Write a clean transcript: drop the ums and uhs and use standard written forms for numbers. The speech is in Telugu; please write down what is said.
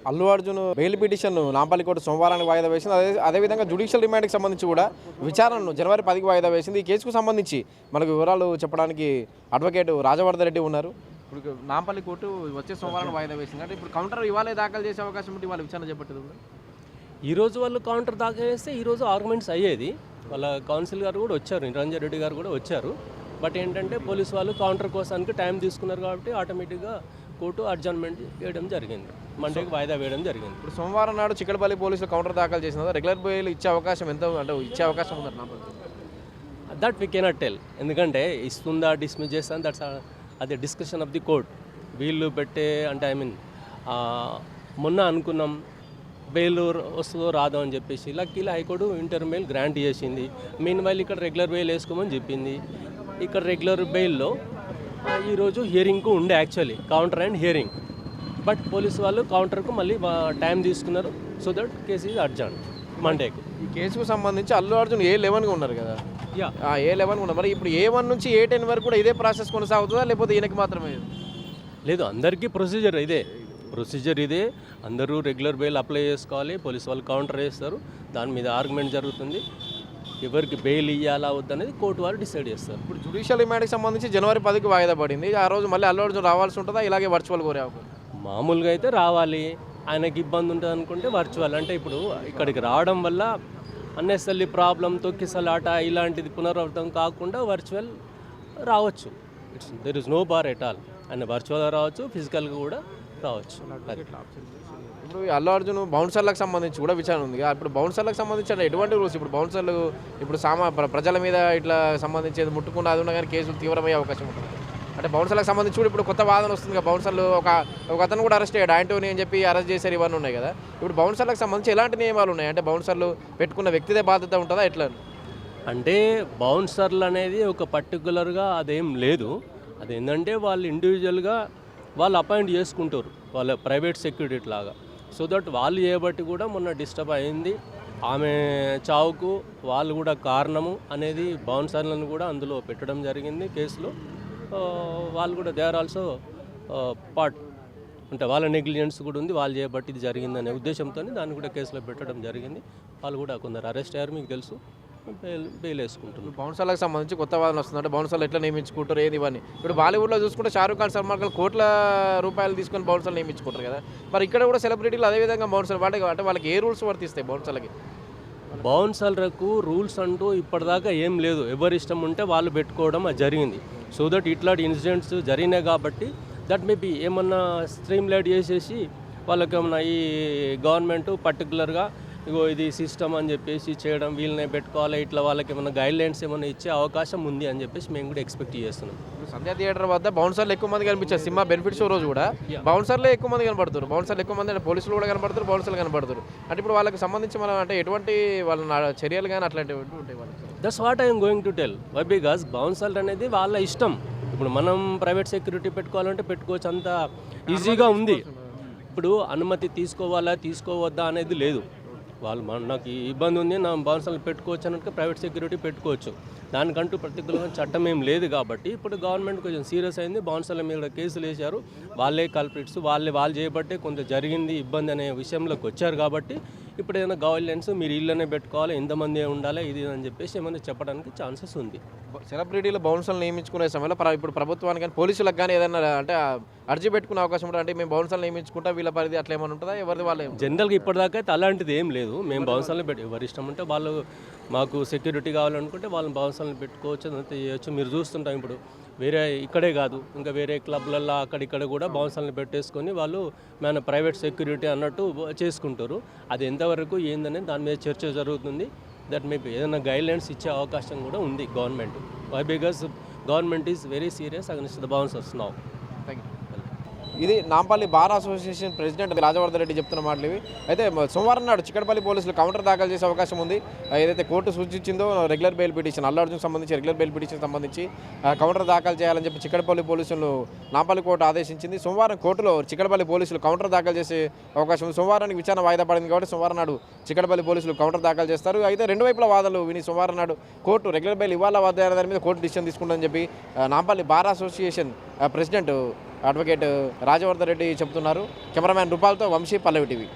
Allu Arjun bail petition Nampally court సోమవారానికి వాయిదా వేసింది. అదేవిధంగా జ్యుడిషియల్ రిమాండ్కి సంబంధించి కూడా విచారణను జనవరి 10కి వాయిదా వేసింది. ఈ కేసుకు సంబంధించి మనకు వివరాలు చెప్పడానికి అడ్వకేట్ రాజవర్ధన్ రెడ్డి ఉన్నారు. ఇప్పుడు నాంపల్లి కోర్టు వచ్చే సోమవారం వాయిదా వేసింది అంటే ఇప్పుడు కౌంటర్ ఇవాళే దాఖలు చేసే అవకాశం ఉంటే వాళ్ళ విచారణ చేపట్టదు. ఈరోజు వాళ్ళు కౌంటర్ దాఖలు చేస్తే ఈరోజు ఆర్గ్యుమెంట్స్ అయ్యేది. వాళ్ళ కౌన్సిల్ గారు కూడా వచ్చారు, నిరంజన్ రెడ్డి గారు కూడా వచ్చారు. బట్ ఏంటంటే పోలీసు వాళ్ళు కౌంటర్ కోసానికి టైం తీసుకున్నారు కాబట్టి ఆటోమేటిక్గా కోర్టు అడ్జర్న్మెంట్ వేయడం జరిగింది, మండేకి వాయిదా వేయడం జరిగింది. ఇప్పుడు సోమవారం నాడు చిక్కడపల్లి పోలీసులు కౌంటర్ దాఖలు చేసిన రెగ్యులర్ బెయిల్ ఇచ్చే అవకాశం ఎంత అంటే ఇచ్చే అవకాశం ఉందండి Nampally? That we cannot tell. ఎందుకంటే ఇస్తుందా డిస్మిస్ చేస్తా దట్స్ అది డిస్కషన్ ఆఫ్ ది కోర్ట్. వీళ్ళు పెట్టే అంటే మొన్న అనుకున్నాం బెయిల్ వస్తుందో రాదో అని చెప్పేసి లక్కీలో హైకోర్టు ఇంటర్ బెయిల్ గ్రాంట్ చేసింది. మీన్ వైల్ ఇక్కడ రెగ్యులర్ బెయిల్ వేసుకోమని చెప్పింది. ఇక్కడ రెగ్యులర్ బెయిల్లో ఈరోజు హియరింగ్కు ఉండే actually counter and hearing, but police వాళ్ళు కౌంటర్కు మళ్ళీ టైం తీసుకున్నారు. So that case is urgent మండేకు. ఈ కేసుకు సంబంధించి అల్లు అర్జున్ A11గా ఉన్నారు కదా, A11 ఉన్నారు. మరి ఇప్పుడు A1 నుంచి A10 వరకు కూడా ఇదే ప్రాసెస్ కొనసాగుతుందా లేకపోతే ఈయనకి మాత్రమే? లేదు, అందరికీ ప్రొసీజర్ ఇదే. అందరూ రెగ్యులర్ బెయిల్ అప్లై చేసుకోవాలి. పోలీసు వాళ్ళు కౌంటర్ వేస్తారు, దాని మీద ఆర్గ్యుమెంట్ జరుగుతుంది. ఎవరికి బెయిల్ ఇవ్వాలా వద్దనేది కోర్టు వాళ్ళు డిసైడ్ చేస్తారు. ఇప్పుడు జ్యుడిషియల్ రిమాండ్కి సంబంధించి జనవరి 10కి వాయిదా పడింది. ఆ రోజు మళ్ళీ అల్లు అర్జున్ రావాల్సి ఉంటుందా, ఇలాగే వర్చువల్ కోరే అవకాశం? మామూలుగా అయితే రావాలి, ఆయనకి ఇబ్బంది ఉంటుంది అనుకుంటే వర్చువల్. అంటే ఇప్పుడు ఇక్కడికి రావడం వల్ల అన్నెసరీ ప్రాబ్లం, తొక్కిసలాట ఇలాంటిది పునరావృతం కాకుండా వర్చువల్ రావచ్చు. There is no bar at all. ఆయన వర్చువల్గా రావచ్చు, ఫిజికల్గా కూడా రావచ్చు. ఇప్పుడు అల్లు అర్జున్ బౌన్సర్లకు సంబంధించి కూడా విచారణ ఉంది. ఇప్పుడు బౌన్సర్లకు సంబంధించి ఎటువంటి రూల్స్? ఇప్పుడు బౌన్సర్లు ఇప్పుడు ప్రజల మీద ఇట్లా సంబంధించేది ముట్టుకున్న అది ఉన్నా కానీ కేసులు తీవ్రమయ్యే అవకాశం ఉంటుంది. అంటే బౌన్సర్లకు సంబంధించి కూడా ఇప్పుడు కొత్త వాదన వస్తుంది కదా, బౌన్సర్లు ఒక అతను కూడా అరెస్ట్ అయ్యాడు, యాంటోనీ అని చెప్పి అరెస్ట్ చేశారు, ఇవన్నీ ఉన్నాయి కదా. ఇప్పుడు బౌన్సర్లకు సంబంధించి ఎలాంటి నియమాలు ఉన్నాయి? అంటే బౌన్సర్లు పెట్టుకున్న వ్యక్తిదే బాధ్యత ఉంటుందా ఎట్లా? అంటే బౌన్సర్లు అనేది ఒక పర్టికులర్గా అదేం లేదు. అదేంటంటే వాళ్ళు ఇండివిజువల్గా వాళ్ళు అపాయింట్ చేసుకుంటారు, వాళ్ళ ప్రైవేట్ సెక్యూరిటీ లాగా. సో దట్ వాళ్ళు చేయబట్టి కూడా మొన్న డిస్టర్బ్ అయింది. ఆమె చావుకు వాళ్ళు కూడా కారణము అనేది బౌన్సర్లను కూడా అందులో పెట్టడం జరిగింది కేసులో. వాళ్ళు కూడా దే ఆర్ ఆల్సో పార్ట్, అంటే వాళ్ళ నెగ్లిజెన్స్ కూడా ఉంది, వాళ్ళు చేయబట్టి ఇది జరిగిందనే ఉద్దేశంతో దాన్ని కూడా కేసులో పెట్టడం జరిగింది. వాళ్ళు కూడా కొందరు అరెస్ట్ అయ్యారు, మీకు తెలుసు, బెయిల్ వేసుకుంటున్నారు. బౌన్సర్లకు సంబంధించి కొత్త వాదన వస్తుంది. అంటే బౌన్సర్లు ఎట్లా నియమించుకుంటారు ఏది ఇవన్నీ. ఇప్పుడు బాలీవుడ్లో చూసుకుంటే షారూక్ ఖాన్, సల్మాన్ ఖాన్ కోట్ల రూపాయలు తీసుకొని బౌన్సర్లు నియమించుకుంటారు కదా. మరి ఇక్కడ కూడా సెలబ్రిటీలు అదేవిధంగా బౌన్సర్ అంటే వాళ్ళకి ఏ రూల్స్ వర్తిస్తాయి బౌన్సర్లకి? బౌన్సర్లకు రూల్స్ అంటూ ఇప్పటిదాకా ఏం లేదు, ఎవరి ఇష్టం ఉంటే వాళ్ళు పెట్టుకోవడం అది జరిగింది. సో దట్ ఇట్లాంటి ఇన్సిడెంట్స్ జరిగినాయి కాబట్టి దట్ మేబీ ఏమన్నా స్ట్రీమ్ లైట్ చేసేసి వాళ్ళకి ఏమన్నా ఈ గవర్నమెంట్ పర్టికులర్గా ఇగో ఇది సిస్టమ్ అని చెప్పేసి చేయడం, వీళ్ళనే పెట్టుకోవాలి, ఇట్లా వాళ్ళకి ఏమైనా గైడ్ లైన్స్ ఏమైనా ఇచ్చే అవకాశం ఉంది అని చెప్పేసి మేము కూడా ఎక్స్పెక్ట్ చేస్తున్నాం. సంధ్యా థియేటర్ వద్ద బౌన్సర్లు ఎక్కువ మంది కనిపించారు. సినిమా బెనిఫిట్ షో రోజు కూడా బౌన్సర్లే ఎక్కువ మంది కనపడుతారు. బౌన్సర్లు ఎక్కువ మంది అంటే పోలీసులు కూడా కనపడతారు, బౌన్సర్లు కనపడతారు. అంటే ఇప్పుడు వాళ్ళకి సంబంధించి మనం అంటే ఎటువంటి వాళ్ళ చర్యలు కానీ అట్లాంటివి ఉంటాయి వాళ్ళకి? That's what I'm going to tell. Why because బౌన్సర్లు అనేది వాళ్ళ ఇష్టం. ఇప్పుడు మనం ప్రైవేట్ సెక్యూరిటీ పెట్టుకోవాలంటే పెట్టుకోవచ్చు, అంత ఈజీగా ఉంది. ఇప్పుడు అనుమతి తీసుకోవాలా తీసుకోవద్దా అనేది లేదు. వాళ్ళు నాకు ఇబ్బంది ఉంది, నా బౌన్సర్లు పెట్టుకోవచ్చు అన్నట్టు ప్రైవేట్ సెక్యూరిటీ పెట్టుకోవచ్చు. దానికంటూ పర్టికులర్గా చట్టం ఏం లేదు కాబట్టి ఇప్పుడు గవర్నమెంట్ కొంచెం సీరియస్ అయింది. బౌన్సర్ల మీద కేసులు వేశారు, వాళ్ళే కల్ప్రిట్స్, వాళ్ళు చేయబట్టే కొంత జరిగింది ఇబ్బంది అనే విషయంలోకి వచ్చారు. కాబట్టి ఇప్పుడు ఏదైనా గైడ్లైన్స్ మీరు ఇళ్ళనే పెట్టుకోవాలి, ఎంతమంది ఉండాలి ఇది అని చెప్పేసి ఏమైనా చెప్పడానికి ఛాన్సెస్ ఉంది. సెలబ్రిటీలు బౌన్సర్లు నియమించుకునే సమయంలో ఇప్పుడు ప్రభుత్వానికి కానీ పోలీసులకు కానీ ఏదైనా అంటే అర్జీ పెట్టుకునే అవకాశం ఉంటుంది? అంటే మేము బౌన్సర్లు నియమించుకుంటా వీళ్ళ పరిధి అట్లా ఏమైనా ఉంటుందా? ఎవరిది వాళ్ళే జనరల్గా ఇప్పటిదాకా అయితే అలాంటిది ఏం లేదు. మేము బౌన్సర్లు ఎవరి ఇష్టం ఉంటే వాళ్ళు, మాకు సెక్యూరిటీ కావాలనుకుంటే వాళ్ళని బౌన్సర్లు పెట్టుకోవచ్చు, అంతా చేయొచ్చు. మీరు చూస్తుంటాం ఇప్పుడు వేరే ఇక్కడే కాదు ఇంకా వేరే క్లబ్లలో అక్కడిక్కడ కూడా బౌన్సర్లను పెట్టేసుకొని వాళ్ళు మన ప్రైవేట్ సెక్యూరిటీ అన్నట్టు చేసుకుంటారు. అది ఎంతవరకు ఏందనేది దాని మీద చర్చ జరుగుతుంది. దట్ మేబీ ఏదైనా గైడ్లైన్స్ ఇచ్చే అవకాశం కూడా ఉంది government. Why because government is very serious against the bouncers now. Thank you. ఇది Nampally bar association president Rajavardhan Reddy చెప్తున్న మాటలు ఇవి. అయితే సోమవారం నాడు చిక్కడపల్లి పోలీసులు కౌంటర్ దాఖలు చేసే అవకాశం ఉంది. ఏదైతే కోర్టు సూచించిందో regular bail petition, Allu Arjun సంబంధించి రెగ్యులర్ బెయిల్ పిటిషన్ సంబంధించి కౌంటర్ దాఖలు చేయాలని చెప్పి చిక్కడపల్లి పోలీసులు నాంపల్లి కోర్టు ఆదేశించింది. సోమవారం కోర్టులో చిక్కడపల్లి పోలీసులు కౌంటర్ దాఖలు చేసే అవకాశం ఉంది. సోమవారానికి విచారణ వాయిదా పడింది కాబట్టి సోమవారం నాడు చిక్కడపల్లి పోలీసులు కౌంటర్ దాఖలు చేస్తారు. అయితే రెండు వైపుల వాదనలు విని సోమవారం నాడు కోర్టు రెగ్యులర్ బెయిల్ ఇవ్వాలా వద్ద దాని మీద కోర్టు డిసిషన్ తీసుకుంటుందని చెప్పి Nampally bar association president advocate Rajavardhan Reddy చెప్తున్నారు. కెమెరామ్యాన్ రూపాల్తో వంశీ, పల్లవి టీవీ.